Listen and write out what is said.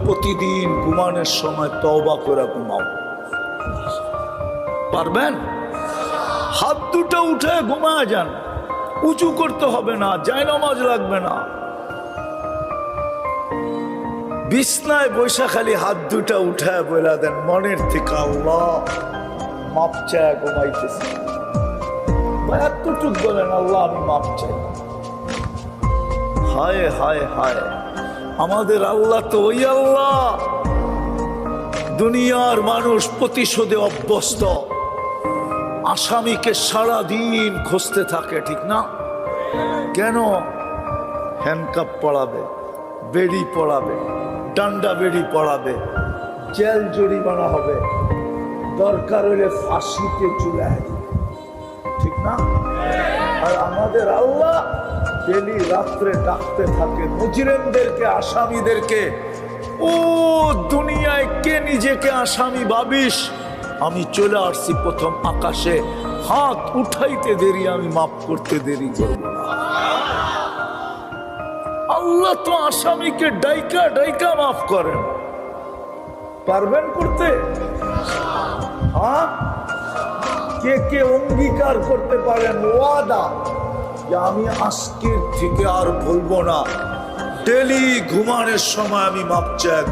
প্রতিদিন ঘুমানোর সময় তওবা করে ঘুমাও। পারবেন? হাত দুটো উঠে ঘুমায় যান, উঁচু করতে হবে না, জায়নামাজ লাগবে না। বিছনায় বৈশা খালি হাত দুটা উঠায় বলে দেন মনের থেকে, আল্লাহ মাপ চায় ঘুমাইতেছি। এতটুক বলেন, আল্লাহ আমি মাপ চাই। হায় হায় হায়, আমাদের আল্লাহ তো ওই আল্লাহ, দুনিয়ার মানুষ প্রতিশোধে অভ্যস্ত। আসামিকে সারা দিন খুঁজতে থাকে, ঠিক না? কেন? হ্যান্ডকাপ পড়াবে, বেড়ি পড়াবে, ডান্ডা বেড়ি পড়াবে, জেল জরিমানা হবে, দরকার হলে ফাঁসিতে ঝুলায়, ঠিক না? আর আমাদের আল্লাহ ডেলি রাত্রে ডাকতে থাকে মুজরিমদেরকে, আসামিদেরকে, ও দুনিয়ায় কে নিজেকে আসামি ভাবিস? আমি চলে আসছি প্রথম আকাশে, হাত উঠাইতে দেরি, আমি মাফ করতে দেরি করব না। আল্লাহ তো আসামিকে ডাইকা ডাইকা মাফ করেন। পারবেন করতে? হ্যাঁ, কে কে অঙ্গীকার করতে পারেন ওয়াদা যে আমি আজকের থেকে আর ভুলবো না, ডেলি ঘুমানোর সময় আমি মাপ চাই।